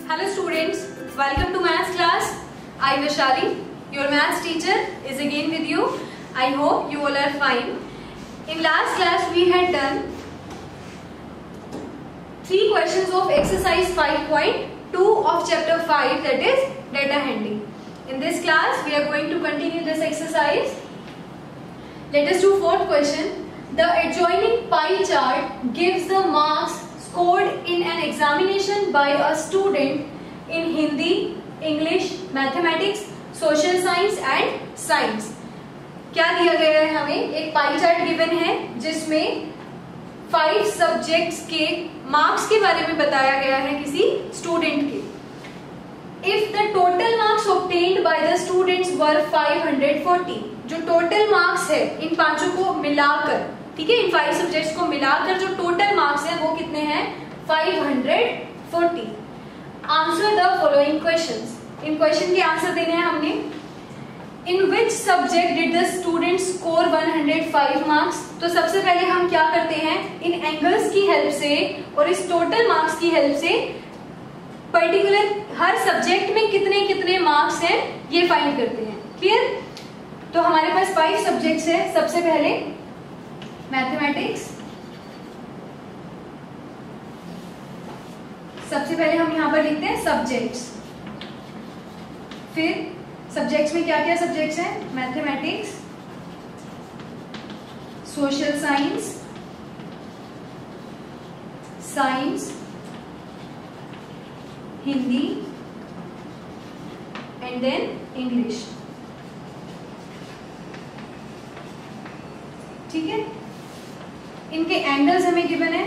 Hello students, welcome to maths class. I Vaishali, your maths teacher is again with you. I hope you all are fine. In last class we had done 3 questions of exercise 5.2 of chapter 5, that is data handling. In this class we are going to continue this exercise. Let us do 4th question. The adjoining pie chart gives the marks scored in an examination by a student in Hindi, English, Mathematics, Social Science and Science. क्या दिया गया है हमें? एक pie chart given है जिसमें 5 subjects के marks के बारे में बताया गया है किसी स्टूडेंट के. If the total marks obtained by the students were 540, जो टोटल मार्क्स है इन पांचों को मिलाकर, ठीक है, इन 5 सब्जेक्ट्स को मिलाकर जो टोटल मार्क्स है वो कितने हैं? 540. Answer the following questions. इन क्वेश्चन के आंसर देने हैं हमने. In which subject did the student score 105 marks. तो सबसे पहले हम क्या करते हैं, इन एंगल्स की हेल्प से और इस टोटल मार्क्स की हेल्प से पर्टिकुलर हर सब्जेक्ट में कितने कितने मार्क्स हैं ये फाइंड करते हैं. क्लियर? तो हमारे पास 5 सब्जेक्ट्स है. सबसे पहले मैथमेटिक्स. सबसे पहले हम यहां पर लिखते हैं सब्जेक्ट्स. फिर सब्जेक्ट्स में क्या क्या सब्जेक्ट्स हैं? Mathematics, social science, science, Hindi and then English. ठीक है. इनके एंगल्स हमें गिवन है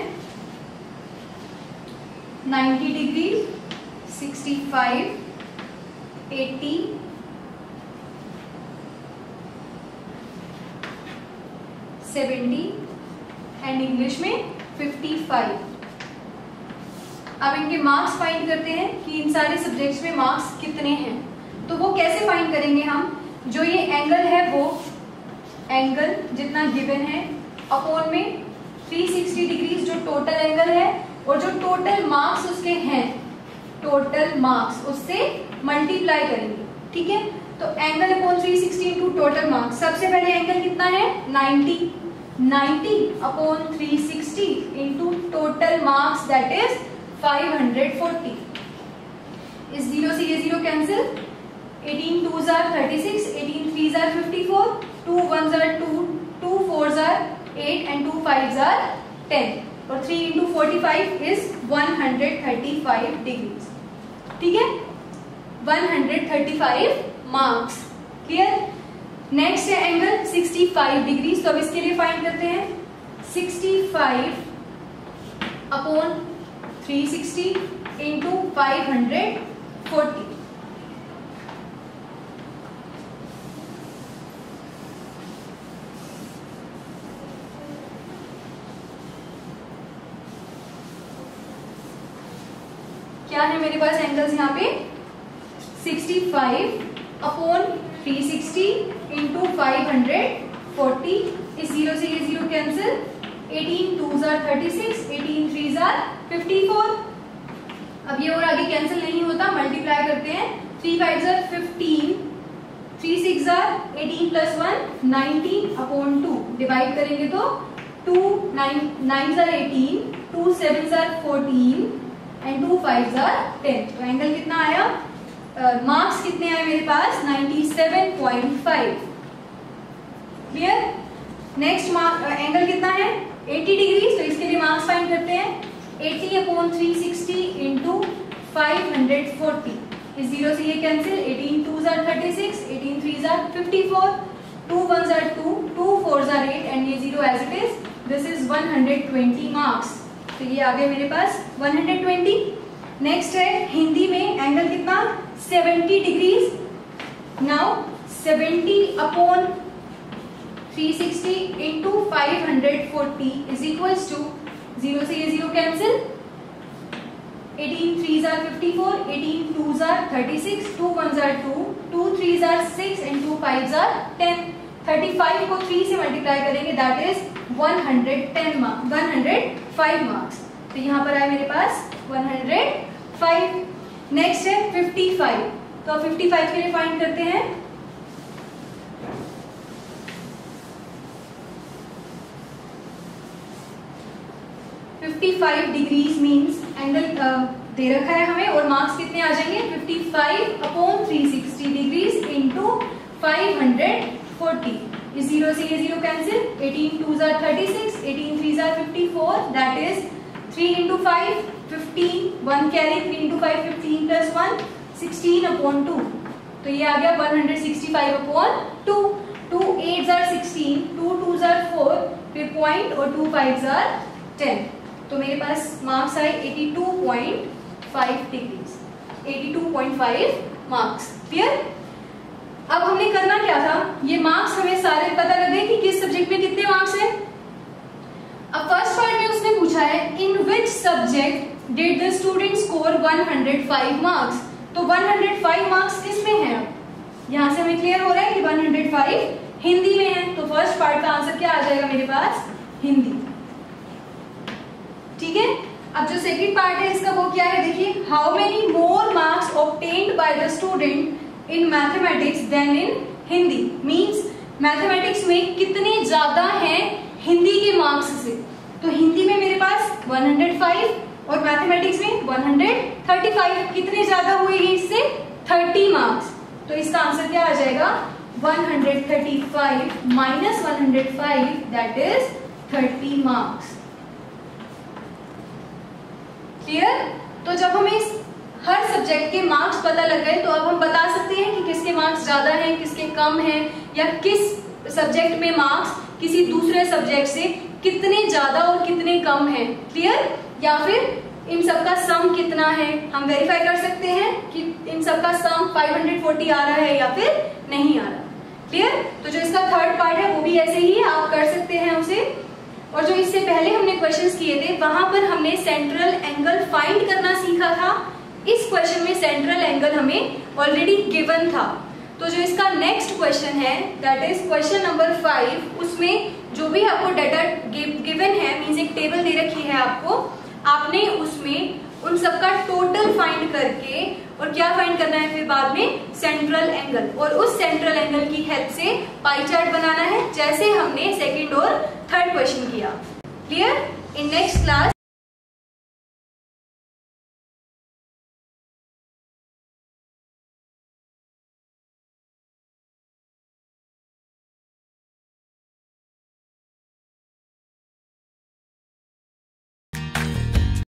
90 डिग्री, 65, 80, 70 एंड इंग्लिश में 55. अब इनके मार्क्स फाइंड करते हैं कि इन सारे सब्जेक्ट्स में मार्क्स कितने हैं. तो वो कैसे फाइंड करेंगे हम? जो ये एंगल है वो एंगल जितना गिवन है अपॉन में 360 डिग्रीज जो टोटल एंगल है और जो टोटल मार्क्स उसके हैं, टोटल मार्क्स उससे मल्टीप्लाई करेंगे. ठीक है. तो angle upon 360 into total marks. सबसे पहले एंगल कितना है? 90 upon 360 into total marks that is 540. इस 0 से ये 0 cancel. 18 2s are 36, 18 3s are 54, 2 1s are 2, 2 4s are 8 and 2 5s are 10. और 3 into 45 is 135 degrees. ठीक है. 135 मार्क्स. क्लियर? नेक्स्ट है एंगल 65 डिग्री. तो अब इसके लिए फाइंड करते हैं 65 अपॉन 360 इंटू 540. क्या है मेरे पास एंगल्स यहाँ पे? 65 अपॉन 360 इंटू 540. इस 0 से ये 0 cancel. 18 2s are 36, 18 3s are 54. अब ये और आगे कैंसिल नहीं होता, मल्टीप्लाई करते हैं. 3 5s are 15, 3 6s are 18 plus 1 19 upon 2. Divide करेंगे तो 2 9s are 18, 2 7s are 14 and 2 5s are 10. तो एंगल कितना आया? मार्क्स कितने आए मेरे पास? 97.5. क्लियर? नेक्स्ट एंगल कितना है? 80 डिग्री. तो इसके लिए मार्क्स फाइंड करते हैं. 80 अपॉन 360 इंटू 540. इस 0 से ये cancel. 18 2s are 36, 18 3s are 54, 2 1s are 2, 2 4s are 8 and ये 0 as it is. This is 120 marks. तो ये आ गए मेरे पास 120. नेक्स्ट है हिंदी में एंगल कितना? 70 degrees. Now 70 upon 360 into 540 is equals to 0 से ये 0 cancel. 18 3s are 54, 18 2s are 36, 2 1s are 2, 2 3s are 6 and 2 5s are 10. 35 को 3 से मल्टीप्लाई करेंगे दैट इज 105 मार्क्स. तो यहाँ पर आए मेरे पास 105. नेक्स्ट है 55, तो 55 के लिए फाइंड करते हैं। डिग्रीज मीन्स एंगल दे रखा है हमें और मार्क्स कितने आ जाएंगे 55/360 डिग्रीज इंटू 540। इस 0 से ये 0 cancel, 18 2s are 36, 18 3s are 54, that is 3 into 5 15, 1 carry, 3 into 5 15 plus 1 16/2, तो ये आ गया 165/2। 2 8s are 16, 2 2s are 4, फिर पॉइंट और 2 5s are 10, तो मेरे पास मार्क्स आए 82.5 डिग्रीज, 82.5 मार्क्स। क्लियर? अब हमने करना क्या था, ये मार्क्स हमें सारे पता लग गए कि किस सब्जेक्ट में कितने मार्क्स हैं। अब फर्स्ट पार्ट में उसने पूछा है in which subject did the student score 105 marks, तो 105 मार्क्स किस में है? यहां से हमें क्लियर हो रहा है कि 105 हिंदी में है, तो फर्स्ट पार्ट का आंसर क्या आ जाएगा मेरे पास? हिंदी। ठीक है, अब जो सेकंड पार्ट है इसका वो क्या है, देखिए how many more marks obtained by the student in mathematics than in Hindi, means mathematics में कितने ज्यादा हैं हिंदी के मार्क्स से। तो हिंदी में मेरे पास 105 और मैथमेटिक्स में 135, कितने ज्यादा हुए हैं इससे? 30 मार्क्स। तो इसका आंसर क्या आ जाएगा? 135 minus 105 that is 30 marks. Clear? तो जब हमें हर सब्जेक्ट के मार्क्स पता लग गए तो अब हम बता सकते हैं कि किसके मार्क्स ज्यादा हैं, किसके कम हैं, या किस सब्जेक्ट में मार्क्स किसी दूसरे सब्जेक्ट से कितने ज्यादा और कितने कम हैं। क्लियर? या फिर इन सबका सम कितना है, हम वेरीफाई कर सकते हैं कि इन सबका सम 540 आ रहा है या फिर नहीं आ रहा। क्लियर? तो जो इसका थर्ड पार्ट है वो भी ऐसे ही आप कर सकते हैं उसे। और जो इससे पहले हमने क्वेश्चंस किए थे वहां पर हमने सेंट्रल एंगल फाइंड करना सीखा था। इस क्वेश्चन में सेंट्रल एंगल हमें ऑलरेडी गिवन था। तो जो इसका नेक्स्ट क्वेश्चन है दैट इज क्वेश्चन नंबर 5, उसमें जो भी आपको डाटा गिवन है, मींस एक टेबल दे रखी है आपको, आपने उसमें उन सबका टोटल फाइंड करके और क्या फाइंड करना है फिर बाद में? Central angle. और उस सेंट्रल एंगल की हेल्प से पाई चार्ट बनाना है, जैसे हमने सेकंड और थर्ड क्वेश्चन किया। क्लियर? In next class